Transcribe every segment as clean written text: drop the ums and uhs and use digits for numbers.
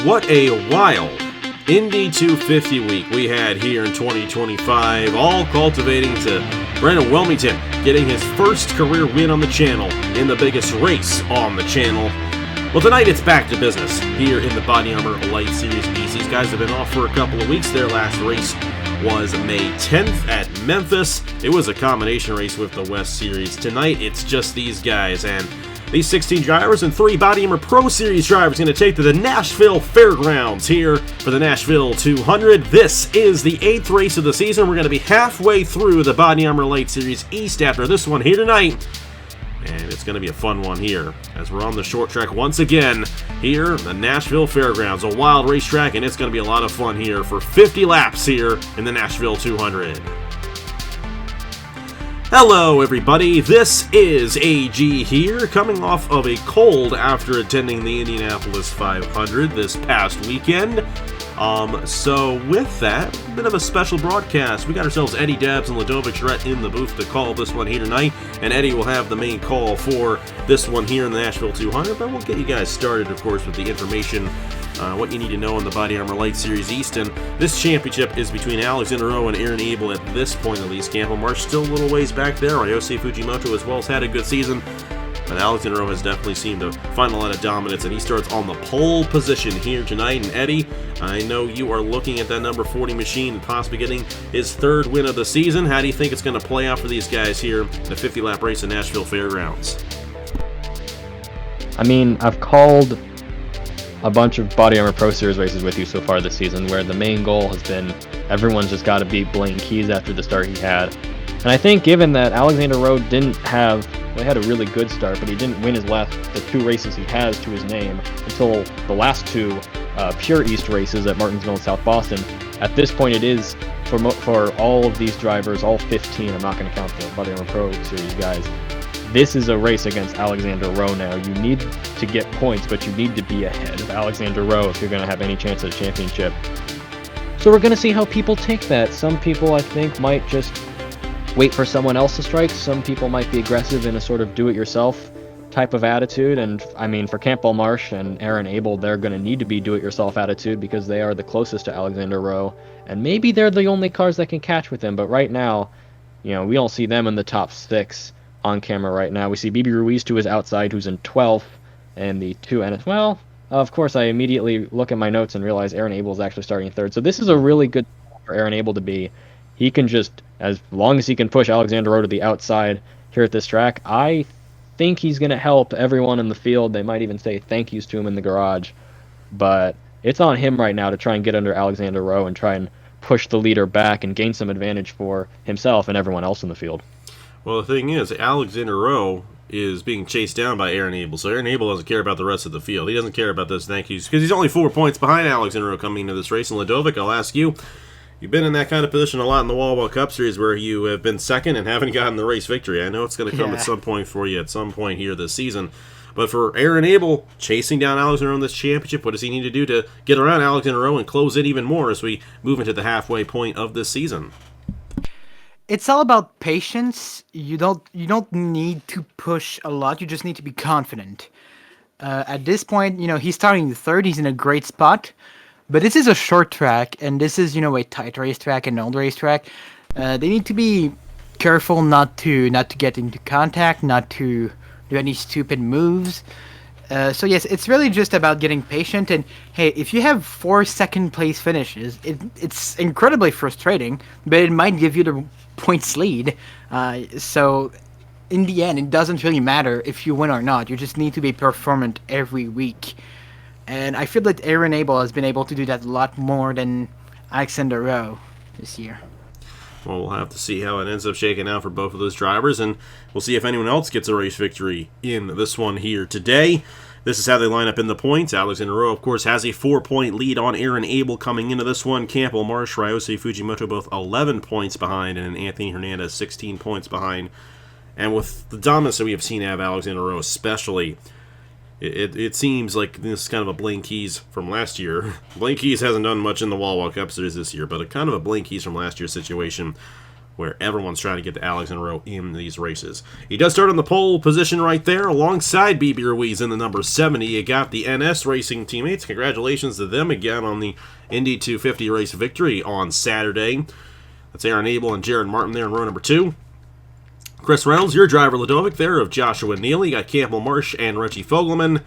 What a wild Indy 250 week we had here in 2025, all cultivating to Brandon Wilmington getting his first career win on the channel in the biggest race on the channel. Well, tonight it's back to business here in the BodyArmor LYTE Series East. These guys have been off for a couple of weeks. Their last race was May 10th at Memphis. It was a combination race with the West Series. Tonight it's just these guys, and these 16 drivers and 3 BodyArmor Pro Series drivers going to take to the Nashville Fairgrounds here for the Nashville 200. This is the 8th race of the season. We're going to be halfway through the BodyArmor LYTE Series East after this one here tonight. And it's going to be a fun one here as we're on the short track once again here, the Nashville Fairgrounds, a wild racetrack, and it's going to be a lot of fun here for 50 laps here in the Nashville 200. Hello everybody, this is AG here, coming off of a cold after attending the Indianapolis 500 this past weekend. So with that, a bit of a special broadcast. We got ourselves Eddie Dabbs and Ludovic Charette in the booth to call this one here tonight, and Eddie will have the main call for this one here in the Nashville 200, but we'll get you guys started, of course, with the information, what you need to know in the BodyArmor LYTE Series East. And this championship is between Alexander Rowe and Aaron Abel at this point at least. Campbell Marsh still a little ways back there. Ryosei Fujimoto as well has had a good season, but Alexander Rowe has definitely seemed to find a lot of dominance, and he starts on the pole position here tonight. And Eddie, I know you are looking at that number 40 machine and possibly getting his 3rd win of the season. How do you think it's going to play out for these guys here in the 50-lap race at Nashville Fairgrounds? I mean, I've called a bunch of BodyArmor Pro Series races with you so far this season where the main goal has been everyone's just got to beat Blaine Keys after the start he had. And I think given that Alexander Rowe didn't have, well, he had a really good start, but he didn't win the 2 races he has to his name until the last 2 Pure East races at Martinsville and South Boston. At this point, it is, for all of these drivers, all 15, I'm not going to count the BodyArmor Pro Series guys, this is a race against Alexander Rowe now. You need to get points, but you need to be ahead of Alexander Rowe if you're going to have any chance at a championship. So we're going to see how people take that. Some people, I think, might just wait for someone else to strike. Some people might be aggressive in a sort of do-it-yourself type of attitude. And, I mean, for Campbell Marsh and Aaron Abel, they're going to need to be do-it-yourself attitude because they are the closest to Alexander Rowe. And maybe they're the only cars that can catch with him. But right now, you know, we don't see them in the top 6 on camera right now. We see BB Ruiz to his outside, who's in 12th, and the 2 and well, of course, I immediately look at my notes and realize Aaron Abel is actually starting 3rd. So this is a really good for Aaron Abel to be. He can just, as long as he can push Alexander Rowe to the outside here at this track, I think he's going to help everyone in the field. They might even say thank yous to him in the garage. But it's on him right now to try and get under Alexander Rowe and try and push the leader back and gain some advantage for himself and everyone else in the field. Well, the thing is, Alexander Rowe is being chased down by Aaron Abel, so Aaron Abel doesn't care about the rest of the field. He doesn't care about those thank yous, because he's only 4 points behind Alexander Rowe coming into this race. And Ludovic, I'll ask you, you've been in that kind of position a lot in the Wall Cup Series where you have been second and haven't gotten the race victory. I know it's going to come at some point for you at some point here this season. But for Aaron Abel, chasing down Alexander Rowe in this championship, what does he need to do to get around Alexander Rowe and close it even more as we move into the halfway point of this season? It's all about patience. You don't need to push a lot. You just need to be confident. At this point, you know, he's starting 3rd. He's in a great spot. But this is a short track, and this is, you know, a tight racetrack, an old racetrack. They need to be careful not to get into contact, not to do any stupid moves. So yes, it's really just about getting patient. And hey, if you have 4 second-place finishes, it's incredibly frustrating, but it might give you the points lead. So in the end, it doesn't really matter if you win or not. You just need to be performant every week. And I feel that Aaron Abel has been able to do that a lot more than Alexander Rowe this year. Well, we'll have to see how it ends up shaking out for both of those drivers, and we'll see if anyone else gets a race victory in this one here today. This is how they line up in the points. Alexander Rowe, of course, has a 4-point lead on Aaron Abel coming into this one. Campbell Marsh, Ryosei Fujimoto both 11 points behind, and Anthony Hernandez 16 points behind. And with the dominance that we have seen out of Alexander Rowe especially, it seems like this is kind of a Blaine Keys from last year. Blaine Keys hasn't done much in the Wall Cup Series this year, but a kind of a Blaine Keys from last year's situation where everyone's trying to get to Alexander Rowe in these races. He does start on the pole position right there, alongside BB Ruiz in the number 70. You got the NS Racing teammates. Congratulations to them again on the Indy 250 race victory on Saturday. That's Aaron Abel and Jared Martin there in row number 2. Chris Reynolds, your driver, Ladovic, there of Joshua Neal. You got Campbell Marsh and Reggie Fogelman.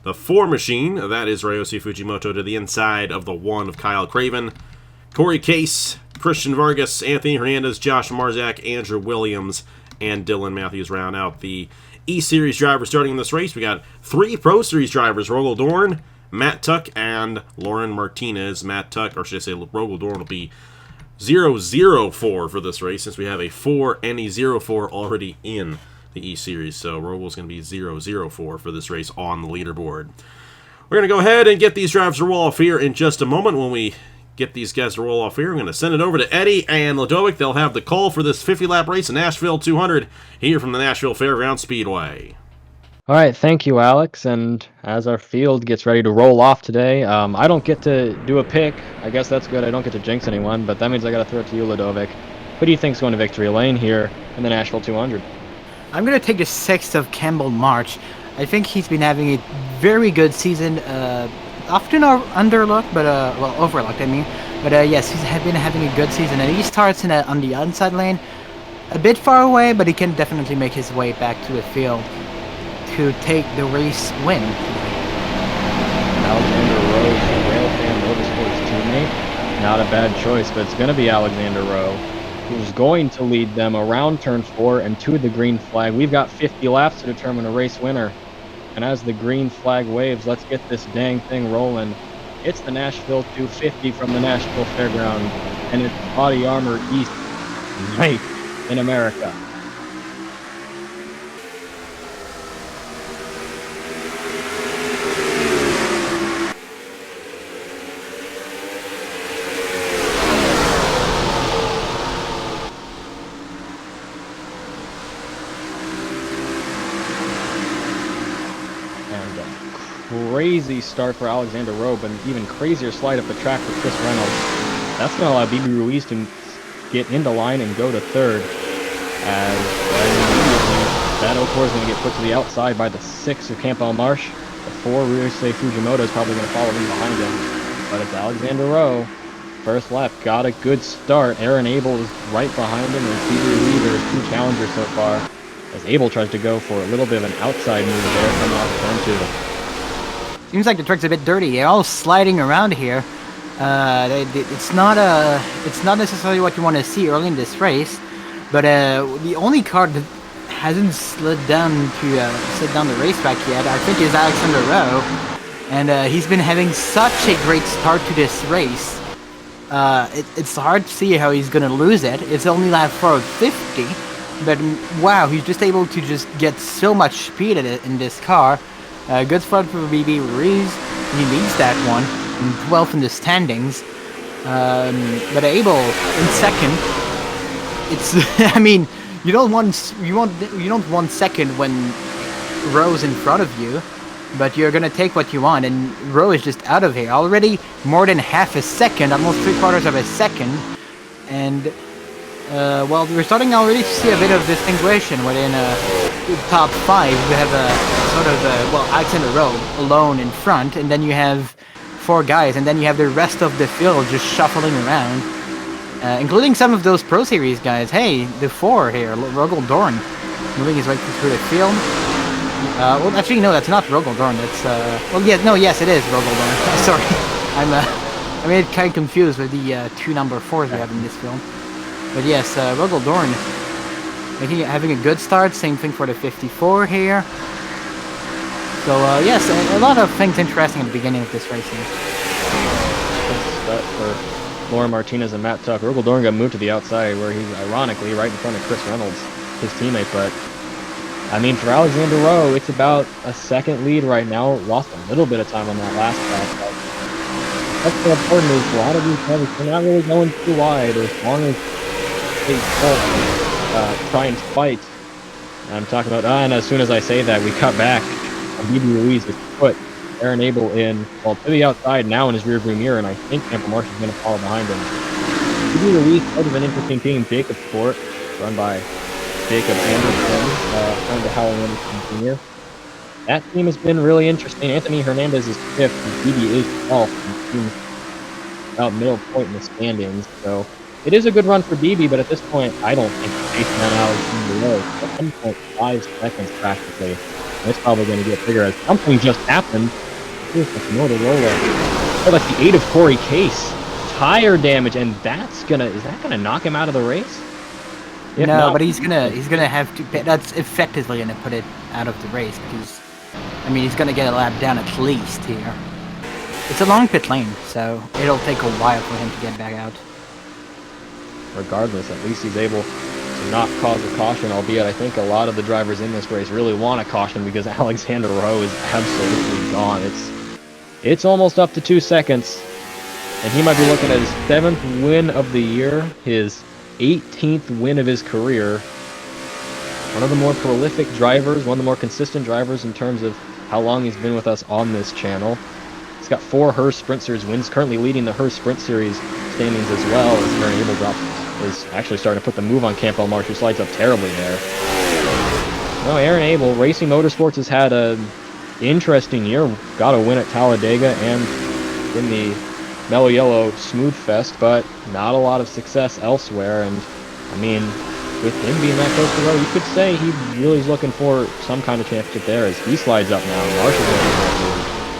The 4 machine, that is Ryoshi Fujimoto to the inside of the 1 of Kyle Craven. Corey Case, Christian Vargas, Anthony Hernandez, Josh Marzak, Andrew Williams, and Dylan Matthews round out the E-Series drivers starting in this race. We got 3 Pro Series drivers, Rogel Dorn, Matt Tuck, and Lauren Martinez. Matt Tuck, or should I say Rogel Dorn, will be 004 for this race, since we have a 4 and a 04 already in the E-Series. So Rogel's going to be 004 for this race on the leaderboard. We're going to go ahead and get these drivers to roll off here in just a moment. When we get these guys to roll off here, I'm going to send it over to Eddie and Ladovic. They'll have the call for this 50-lap race in Nashville 200 here from the Nashville Fairgrounds Speedway. All right, thank you, Alex. And as our field gets ready to roll off today, I don't get to do a pick. I guess that's good. I don't get to jinx anyone, but that means I got to throw it to you, Ladovic. Who do you think's going to victory lane here in the Nashville 200? I'm going to take the 6th of Campbell March. I think he's been having a very good season, often underlooked, but, well, overlooked, I mean. But, yes, he's been having a good season, and he starts on the inside lane, a bit far away, but he can definitely make his way back to the field to take the race win. Alexander Rowe, Railfan Motorsports teammate. Not a bad choice, but it's going to be Alexander Rowe, who's going to lead them around turn 4 and to the green flag. We've got 50 laps to determine a race winner. And as the green flag waves, let's get this dang thing rolling. It's the Nashville 250 from the Nashville Fairgrounds, and it's BodyArmor East night in America. Crazy start for Alexander Rowe, but an even crazier slide up the track for Chris Reynolds. That's going to allow BB Ruiz to get into line and go to 3rd. As that 04 is going to get put to the outside by the 6 of Campbell Marsh. The 4, Ryusei Fujimoto, is probably going to follow in behind him. But it's Alexander Rowe. First lap, got a good start. Aaron Abel is right behind him, and BB Ruiz, there's 2 challengers so far. As Abel tries to go for a little bit of an outside move there, coming off turn 2. Seems like the track's a bit dirty. They're all sliding around here. It's not necessarily what you want to see early in this race, but the only car that hasn't slid down the racetrack yet, I think, is Alexander Rowe, and he's been having such a great start to this race. It's hard to see how he's gonna lose it. It's only lap 4 of 50, but wow, he's just able to just get so much speed in this car. Good start for BB Ruiz. He leads that one, in 12th in the standings. But Abel in 2nd. It's I mean, you don't want 2nd when Rowe's in front of you, but you're gonna take what you want. And Rowe is just out of here already, more than half a second, almost 3/4 of a second, and. Well, we're starting already to see a bit of distinguishing within the top 5. We have a sort of, well, Alexander Rowe alone in front, and then you have 4 guys, and then you have the rest of the field just shuffling around, including some of those Pro Series guys. Hey, the 4 here, Rogel Dorn, moving his way through the field. Well, actually, no, that's not Rogel Dorn. That's, yes, it is Rogel Dorn. Sorry, I made it kind of confused with the 2 number 4s we have in this field. But yes, Rogel Dorn having a good start. Same thing for the 54 here. So yes, a lot of things interesting at the beginning of this race here. Good start for Lauren Martinez and Matt Tuck. Rogel Dorn got moved to the outside, where he's ironically right in front of Chris Reynolds, his teammate. But I mean, for Alexander Rowe, it's about a 2nd lead right now. Lost a little bit of time on that last lap. That's the important is a lot of these drivers, they're not really going too wide as long as they don't try and fight. I'm talking about, and as soon as I say that, we cut back. BB Ruiz has put Aaron Abel in, well, to the outside now in his rearview mirror, and I think Campbell Marsh is going to follow behind him. BB BB Ruiz, part of an interesting team, Jacob Sport, run by Jacob Anderson, friend of Howell Anderson Jr. That team has been really interesting. Anthony Hernandez is 5th, and BB is 12th, and team's about middle point in the standings. So it is a good run for BB, but at this point, I don't think the pace man out is low. 1.5 seconds practically. And it's probably going to get bigger as something just happened. Here's the Motorola. Like the 8 of Corey Case. Tire damage, and is that gonna knock him out of the race? If no, not, but he's gonna have to. That's effectively gonna put it out of the race because, I mean, he's gonna get a lap down at least here. It's a long pit lane, so it'll take a while for him to get back out. Regardless, at least he's able to not cause a caution, albeit I think a lot of the drivers in this race really want a caution because Alexander Rowe is absolutely gone. It's almost up to 2 seconds. And he might be looking at his 7th win of the year, his 18th win of his career. One of the more prolific drivers, one of the more consistent drivers in terms of how long he's been with us on this channel. He's got 4 Hearst Sprint Series wins, currently leading the Hearst Sprint Series standings as well, as Aaron Abel is actually starting to put the move on Camp El Marsh, who slides up terribly there. Well, Aaron Abel, Racing Motorsports, has had an interesting year. Got a win at Talladega and in the Mellow Yellow Smooth Fest, but not a lot of success elsewhere. And I mean, with him being that close to the road, you could say he really is looking for some kind of championship there as he slides up now. Marshall's looking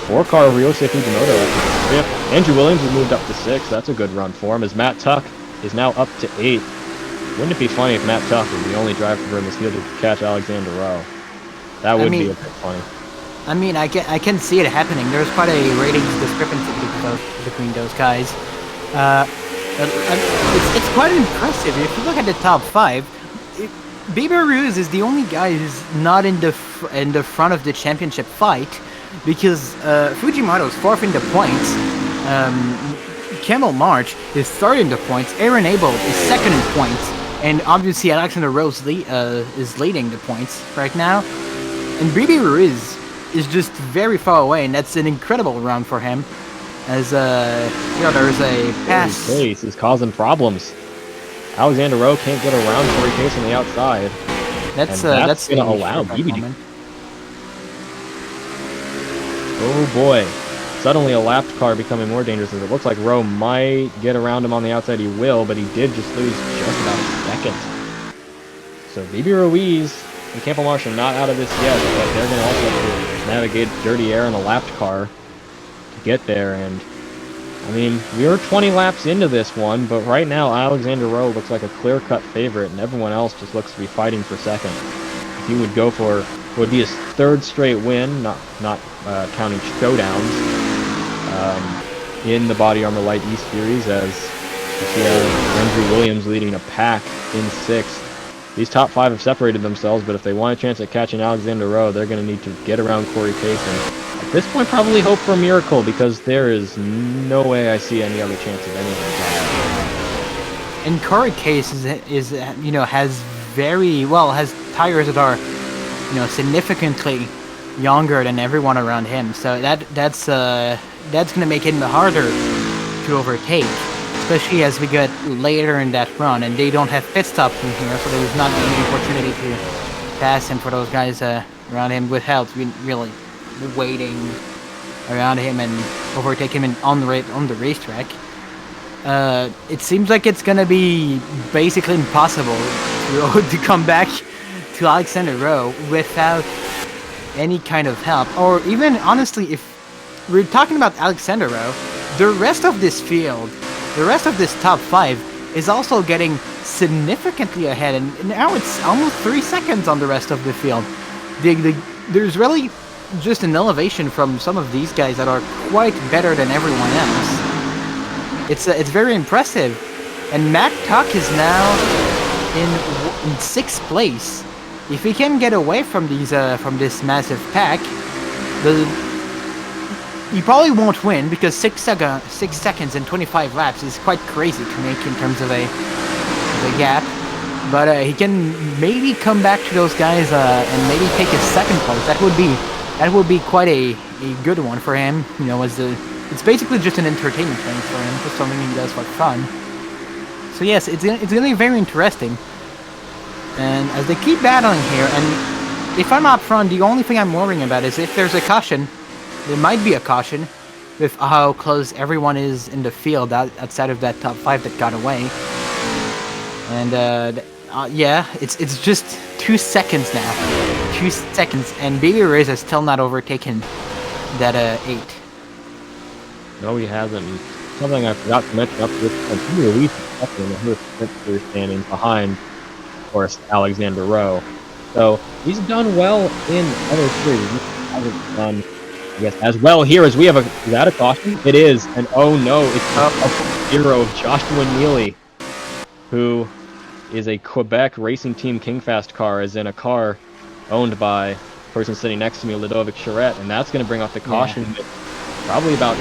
for 4-car Ryosei Fujimoto up to 5th. Andrew Williams has moved up to 6th. That's a good run for him, as Matt Tuck is now up to 8th. Wouldn't it be funny if Matt Tuck was the only driver in this field to catch Alexander Rowe? That would be a bit funny. I mean, I can see it happening. There's quite a ratings discrepancy between those guys. It's quite impressive. If you look at the top 5, Bieber Ruiz is the only guy who's not in the front of the championship fight because Fujimoto's 4th in the points. Camel March is 3rd in the points. Aaron Abel is 2nd in points, and obviously Alexander Rowe is leading the points right now. And Bieber Ruiz is just very far away, and that's an incredible run for him. As there's a pass. Corey Case is causing problems. Alexander Rowe can't get around Corey Case on the outside. That's going to allow BB to. Oh boy! Suddenly, a lapped car becoming more dangerous. As it looks like Rowe might get around him on the outside. He will, but he did just lose just about a second. So BB Ruiz and Campo Marsh are not out of this yet, but they're going to also have to navigate dirty air in a lapped car to get there. And I mean, we are 20 laps into this one, but right now Alexander Rowe looks like a clear-cut favorite, and everyone else just looks to be fighting for second. He would go for what would be his 3rd straight win, not counting showdowns, in the BodyArmor LYTE East Series, as you see Andrew Williams leading a pack in 6th. These top 5 have separated themselves, but if they want a chance at catching Alexander Rowe, they're going to need to get around Corey Case, and at this point probably hope for a miracle, because there is no way I see any other chance of anything. And Corey Case is has tires that are significantly younger than everyone around him, so that's going to make it harder to overtake, especially as we get later in that run, and they don't have pit stops in here, so there's not any opportunity to pass him for those guys around him without really waiting around him and overtake him on the racetrack. It seems like it's gonna be basically impossible to come back to Alexander Rowe without any kind of help, or even honestly, if we're talking about Alexander Rowe, the rest of this field, the rest of this top 5 is also getting significantly ahead, and now it's almost 3 seconds on the rest of the field. There's really just an elevation from some of these guys that are quite better than everyone else. It's very impressive, and Matt Tuck is now in 6th place. If he can get away from this massive pack, he probably won't win, because 6 seconds and 25 laps is quite crazy to make in terms of a gap. But he can maybe come back to those guys and maybe take a 2nd place. That would be quite a good one for him. It's basically just an entertainment thing for him, just something he does for fun. So yes, it's gonna be very interesting. And as they keep battling here, and if I'm up front, the only thing I'm worrying about is if there's a caution. There might be a caution with how close everyone is in the field outside of that top 5 that got away. And yeah, it's just 2 seconds now. 2 seconds, and Baby Riz has still not overtaken that 8. No, he hasn't. Something I forgot to mention up to this point, he released a second in the sprinter standing behind, of course, Alexander Rowe. So he's done well in other series. He hasn't done, I guess, as well here as we have is that a caution? It is, and oh no, it's a hero of Joshua Neely, who is a Quebec Racing Team Kingfast car, is in a car owned by the person sitting next to me, Ludovic Charette, and that's going to bring off the caution with probably about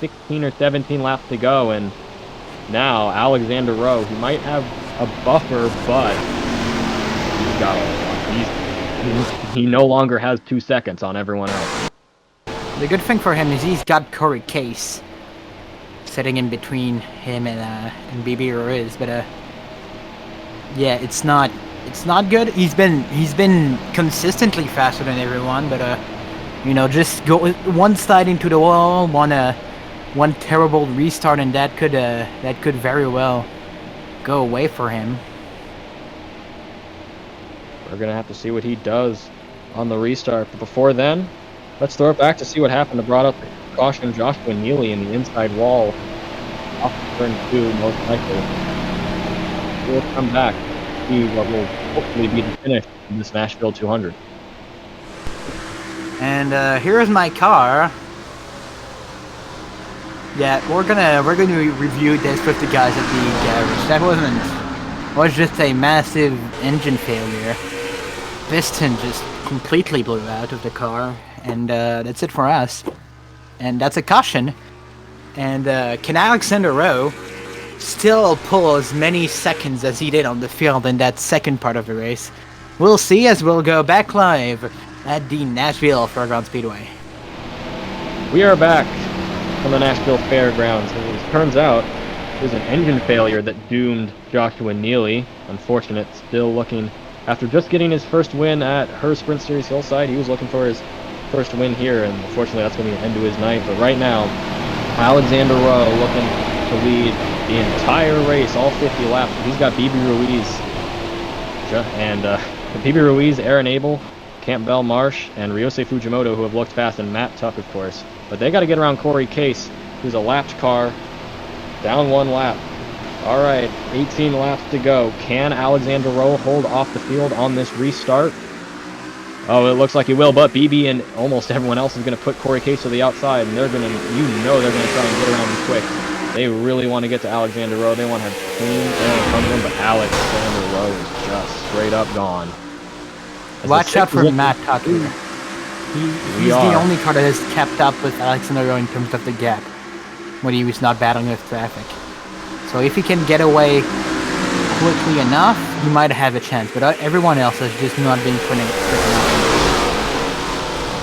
16 or 17 laps to go, and now Alexander Rowe, he might have a buffer, but he's got he no longer has 2 seconds on everyone else. The good thing for him is he's got Corey Case sitting in between him and BB Ruiz, but yeah, it's not good. He's been consistently faster than everyone, but you know, just go one slide into the wall, one terrible restart, and that could very well go away for him. We're gonna have to see what he does on the restart, but before then, let's throw it back to see what happened. It brought up the caution Joshua Neely in the inside wall off of turn 2, most likely. We'll come back to see what will hopefully be the finish of this Nashville 200. And here is my car. Yeah, we're gonna review this with the guys at the garage. That was just a massive engine failure. Piston just completely blew out of the car, and that's it for us. And that's a caution. And can Alexander Rowe still pull as many seconds as he did on the field in that second part of the race? We'll see as we'll go back live at the Nashville Fairgrounds Speedway. We are back from the Nashville Fairgrounds, and it turns out there's an engine failure that doomed Joshua Neely. Unfortunate, still looking, after just getting his first win at her Sprint Series Hillside, he was looking for his first win here, and unfortunately that's going to be an end to his night. But right now, Alexander Rowe looking to lead the entire race, all 50 laps. He's got BB Ruiz, and BB Ruiz, Aaron Abel, Campbell Marsh, and Ryosei Fujimoto, who have looked fast, and Matt Tuck, of course. But they got to get around Corey Case, who's a lapped car, down 1 lap. All right, 18 laps to go. Can Alexander Rowe hold off the field on this restart? Oh, it looks like he will, but BB and almost everyone else is going to put Corey Case to the outside, and they're going to, they're going to try and get around him quick. They really want to get to Alexander Rowe. They want to have clean air in front of him, but Alexander Rowe is just straight up gone. Watch out for Matt Tucker. He's the only car that has kept up with Alexander Rowe in terms of the gap when he was not battling with traffic. So if he can get away quickly enough, he might have a chance. But everyone else has just not been quick enough.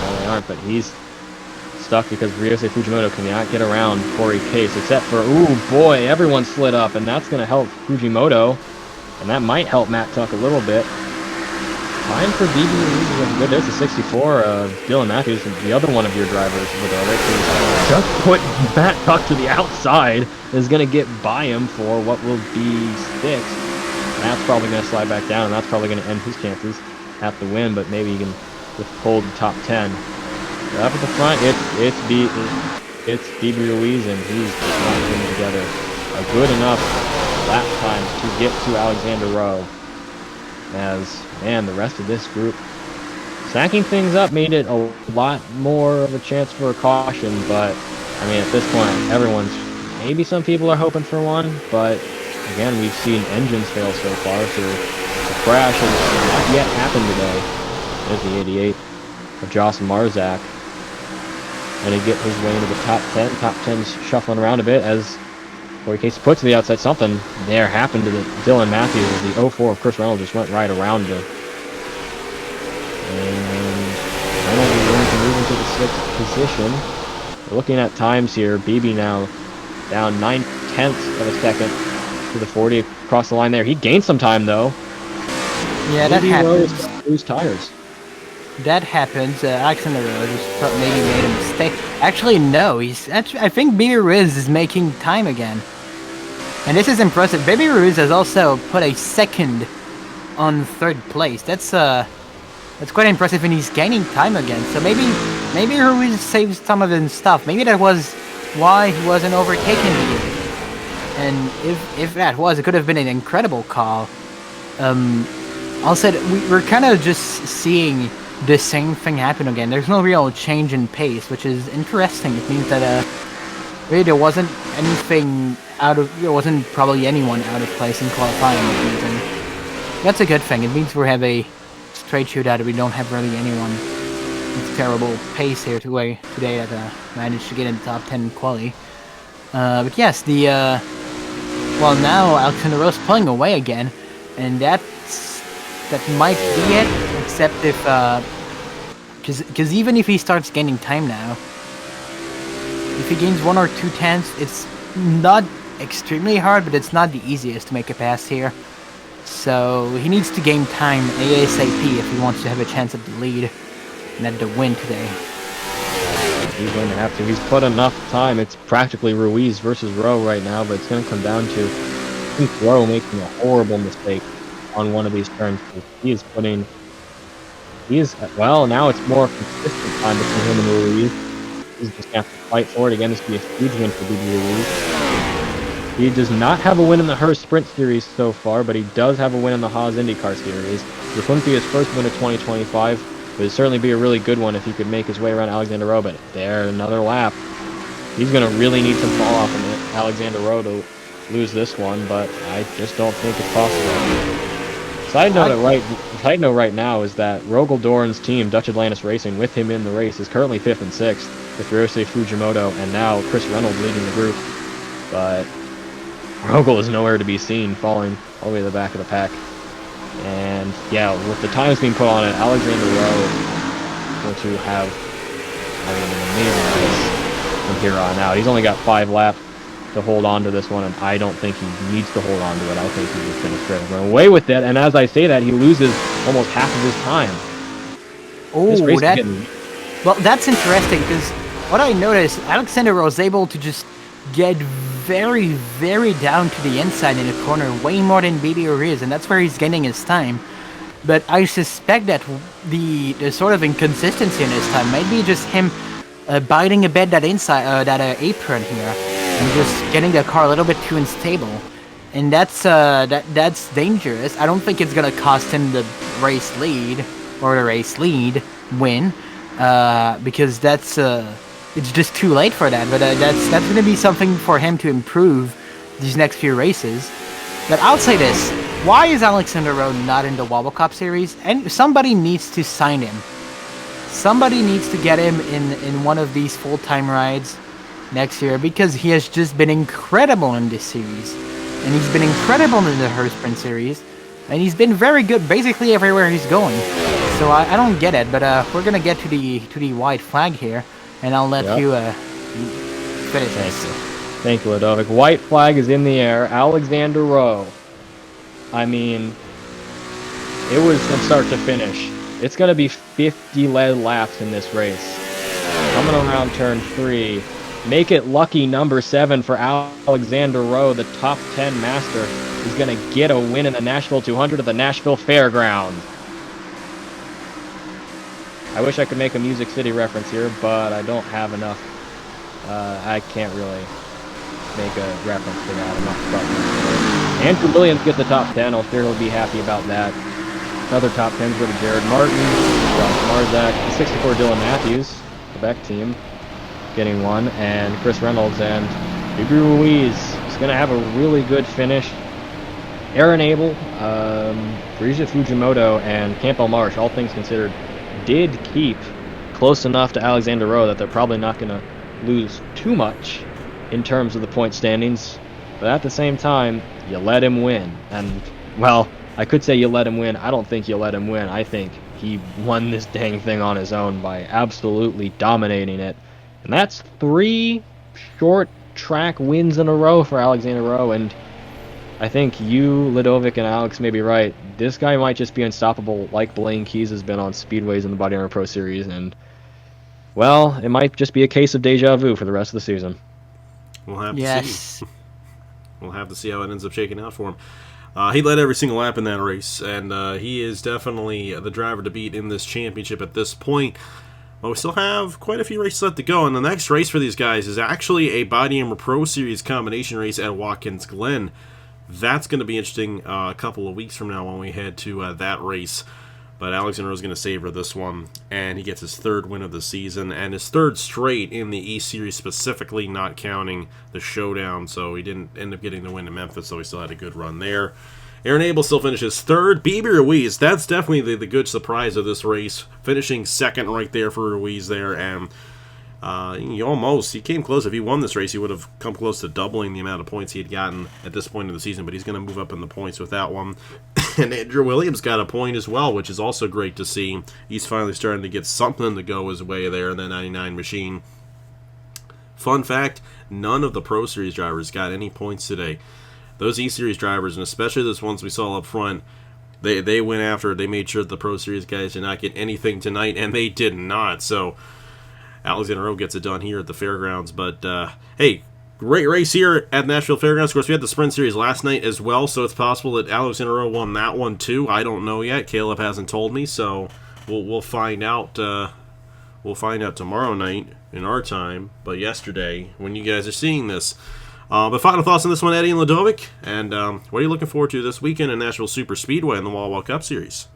No, they aren't, but he's stuck because Ryosei Fujimoto cannot get around Corey Case, except for, ooh boy, everyone slid up, and that's going to help Fujimoto, and that might help Matt Tuck a little bit. Time for BB. There's the 64 of Dylan Matthews, the other one of your drivers with just put Matt Tuck to the outside, is going to get by him for what will be 6. Matt's probably going to slide back down, and that's probably going to end his chances at the win, but maybe he can just hold the top 10. Up at the front, it's BB Ruiz, and he's just not putting together a good enough lap time to get to Alexander Rowe. As, man, the rest of this group stacking things up made it a lot more of a chance for a caution, but I mean, at this point, maybe some people are hoping for one, but again, we've seen engines fail so far, so the crash has not yet happened today. There's the 88 of Joss Marzak, and he get his way into the top 10. Top 10's shuffling around a bit as Corey Case put to the outside. Something there happened to Dylan Matthews as the 04 of Chris Reynolds just went right around him. And Reynolds is going to move into the 6th position. We're looking at times here. BB now down 9/10 of a second to the 40 across the line there. He gained some time though. Yeah, that Maybe Rowe happens. is gonna lose tires. That happens. Alexander Rowe just maybe made a mistake. Actually, no. I think Baby Ruiz is making time again. And this is impressive. Baby Ruiz has also put a second on third place. That's quite impressive, and he's gaining time again. So maybe Ruiz saved some of his stuff. Maybe that was why he wasn't overtaken here. And if that was, it could have been an incredible call. Also, we're kind of just seeing the same thing happen again. There's no real change in pace, which is interesting. It means that really there wasn't anything there wasn't probably anyone out of place in qualifying. And that's a good thing. It means we have a straight shootout. We don't have really anyone with terrible pace here today that managed to get in the top 10 quali. But yes, well, now Alexander Rowe's pulling away again, and that might be it, except if, because even if he starts gaining time now, if he gains 1 or 2 tenths, it's not extremely hard, but it's not the easiest to make a pass here. So he needs to gain time ASAP if he wants to have a chance at the lead and at the win today. He's going to have to. He's put enough time. It's practically Ruiz versus Rowe right now, but it's going to come down to, I think, Rowe making a horrible mistake on one of these turns. Well, now it's more consistent time between him and Ruiz. He's just going to have to fight for it. Again, this will be a huge win for BB Ruiz. He does not have a win in the Hearst Sprint Series so far, but he does have a win in the Haas IndyCar Series. This wouldn't be his first win of 2025, but it'd certainly be a really good one if he could make his way around Alexander Rowe. But there, another lap. He's going to really need some fall off in Alexander Rowe to lose this one, but I just don't think it's possible. Side note right now is that Rogel Doran's team, Dutch Atlantis Racing, with him in the race, is currently 5th and 6th, with Ryosei Fujimoto and now Chris Reynolds leading the group. But Rogel is nowhere to be seen, falling all the way to the back of the pack. And yeah, with the times being put on it, Alexander Rowe is going to have, an amazing race from here on out. He's only got 5 laps to hold on to this one, and I don't think he needs to hold on to it. I think he's just going to straight run away with it, and as I say that, he loses almost half of his time. Well, that's interesting, because what I noticed, Alexander Rowe was able to just get very, very down to the inside in the corner, way more than BB Ruiz, and that's where he's gaining his time. But I suspect that the sort of inconsistency in his time might be just him biting a bit that inside, that apron here, and just getting the car a little bit too unstable, and that's dangerous. I don't think it's gonna cost him the race lead or the race lead win, because it's just too late for that. But that's gonna be something for him to improve these next few races. But I'll say this: why is Alexander Rowe not in the Wobble Cup Series? And somebody needs to sign him. Somebody needs to get him in one of these full-time rides next year, because he has just been incredible in this series, and he's been incredible in the Hearst Sprint Series, and he's been very good basically everywhere he's going. So I don't get it, but we're gonna get to the white flag here, and I'll let you finish this. Thank you, Ludovic. White flag is in the air. Alexander Rowe. I mean, it was from start to finish. It's gonna be 50 lead laps in this race. Coming around turn 3. Make it lucky number 7 for Alexander Rowe, the top 10 master, is going to get a win in the Nashville 200 at the Nashville Fairgrounds. I wish I could make a Music City reference here, but I don't have enough. I can't really make a reference to that. I'm not probably. Andrew Williams gets the top 10. I'm sure he'll be happy about that. Other top 10s go to Jared Martin, Josh Marzak, the 64 Dylan Matthews, Quebec team, getting one, and Chris Reynolds, and BB Ruiz is going to have a really good finish. Aaron Abel, Ryosei Fujimoto, and Campbell Marsh, all things considered, did keep close enough to Alexander Rowe that they're probably not going to lose too much in terms of the point standings. But at the same time, you let him win. And, well, I could say you let him win. I don't think you let him win. I think he won this dang thing on his own by absolutely dominating it. And that's 3 short track wins in a row for Alexander Rowe, and I think you, Ludovic, and Alex may be right. This guy might just be unstoppable like Blaine Keys has been on speedways in the BodyArmor Pro Series, and, well, it might just be a case of deja vu for the rest of the season. We'll have to see. We'll have to see how it ends up shaking out for him. He led every single lap in that race, and he is definitely the driver to beat in this championship at this point. But we still have quite a few races left to go, and the next race for these guys is actually a BodyArmor Pro Series combination race at Watkins Glen. That's going to be interesting a couple of weeks from now when we head to that race. But Alexander is going to savor this one, and he gets his third win of the season, and his third straight in the E-Series, specifically not counting the showdown, so he didn't end up getting the win in Memphis, so he still had a good run there. Aaron Abel still finishes third. BB Ruiz, that's definitely the good surprise of this race, finishing second right there for Ruiz there, and he came close. If he won this race, he would have come close to doubling the amount of points he had gotten at this point in the season, but he's going to move up in the points with that one. And Andrew Williams got a point as well, which is also great to see. He's finally starting to get something to go his way there in the 99 machine. Fun fact, none of the Pro Series drivers got any points today. Those E-Series drivers, and especially those ones we saw up front, they went after it. They made sure the Pro Series guys did not get anything tonight, and they did not. So Alexander Rowe gets it done here at the fairgrounds. But, hey, great race here at Nashville Fairgrounds. Of course, we had the Sprint Series last night as well, so it's possible that Alexander Rowe won that one too. I don't know yet. Caleb hasn't told me, so we'll find out. We'll find out tomorrow night in our time, but yesterday when you guys are seeing this. But final thoughts on this one, Eddie and Ludovic, and what are you looking forward to this weekend in Nashville Super Speedway in the Wall Wall Cup Series?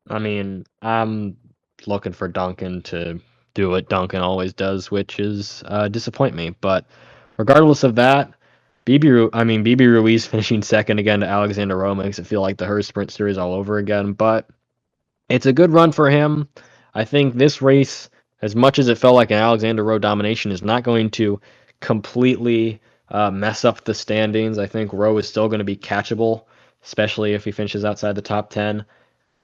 I mean, I'm looking for Duncan to do what Duncan always does, which is disappoint me. But regardless of that, BB Ruiz finishing second again to Alexander Rowe makes it feel like the Hearst Sprint Series all over again. But it's a good run for him. I think this race, as much as it felt like an Alexander Rowe domination, is not going to completely mess up the standings. I think Rowe is still going to be catchable, especially if he finishes outside the top 10.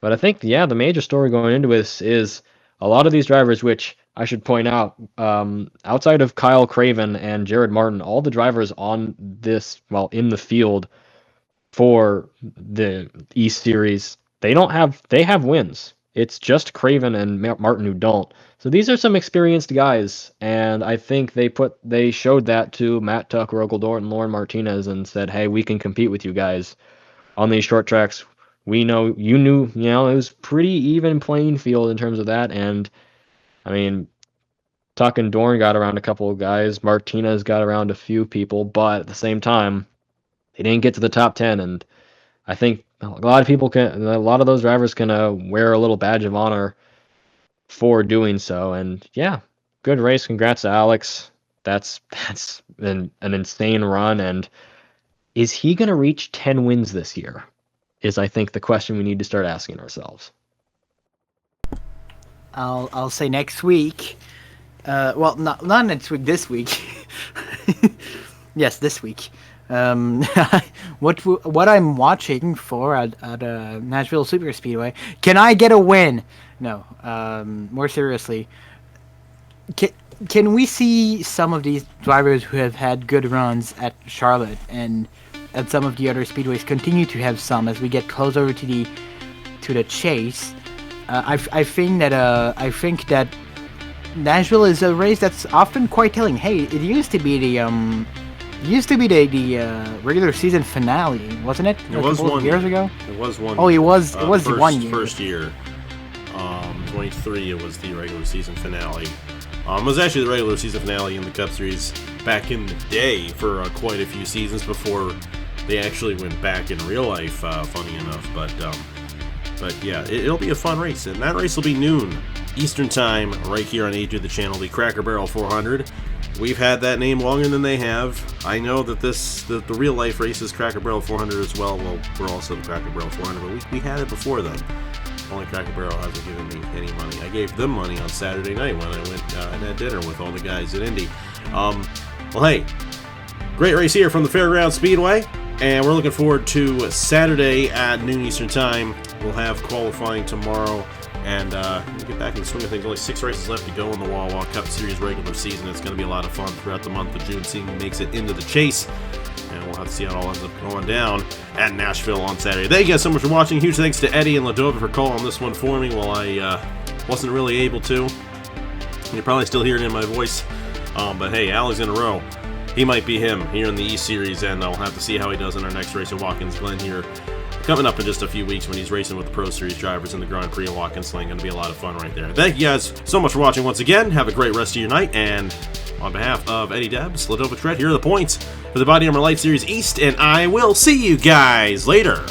But I think, the major story going into this is a lot of these drivers, which I should point out, outside of Kyle Craven and Jared Martin, all the drivers on this, in the field for the East Series, they have wins. It's just Craven and Martin who don't. So these are some experienced guys, and I think they showed that to Matt Tuck, Rogel Dort, and Lauren Martinez, and said, hey, we can compete with you guys on these short tracks. We know it was pretty even playing field in terms of that. And I mean, Tuck and Dorn got around a couple of guys. Martinez got around a few people, but at the same time, they didn't get to the top 10. And I think a lot of those drivers can wear a little badge of honor for doing so. And yeah, good race. Congrats to Alex. That's an insane run. And is he going to reach 10 wins this year? Is, I think, the question we need to start asking ourselves. I'll say next week. Not next week. This week. Yes, this week. What I'm watching for at Nashville Super Speedway? Can I get a win? No. More seriously, can we see some of these drivers who have had good runs at Charlotte and at some of the other speedways continue to have some as we get closer to the chase? I think that Nashville is a race that's often quite telling. Hey, it used to be the regular season finale, wasn't it? It was 1 years ago. It was one. Oh, it was 1 year. First year, 23. It was the regular season finale. It was actually the regular season finale in the Cup Series back in the day for quite a few seasons before they actually went back in real life. Funny enough, but yeah, it'll be a fun race, and that race will be noon Eastern Time right here on A2 the channel, the Cracker Barrel 400. We've had that name longer than they have. I know that the real life race is Cracker Barrel 400 as well. Well, we're also the Cracker Barrel 400, but we had it before then. Only Cracker Barrel hasn't given me any money. I gave them money on Saturday night when I went and had dinner with all the guys at Indy. Well, hey, great race here from the Fairgrounds Speedway, and we're looking forward to Saturday at noon Eastern Time. We'll have qualifying tomorrow, and get back in the swing of things. Only 6 races left to go in the Wawa Cup Series regular season. It's going to be a lot of fun throughout the month of June, seeing who makes it into the chase. And we'll have to see how it all ends up going down at Nashville on Saturday. Thank you guys so much for watching. Huge thanks to Eddie and Ladova for calling this one for me while I wasn't really able to. You're probably still hearing it in my voice. But hey, Alex in a row. He might be him here in the E-Series, and we'll have to see how he does in our next race at Watkins Glen here coming up in just a few weeks when he's racing with the Pro Series drivers in the Grand Prix of Watkins Glen. Going to be a lot of fun right there. Thank you guys so much for watching once again. Have a great rest of your night, and on behalf of Eddie Debs, Ladova Tread, here are the points for the BodyArmor LYTE Series East, and I will see you guys later.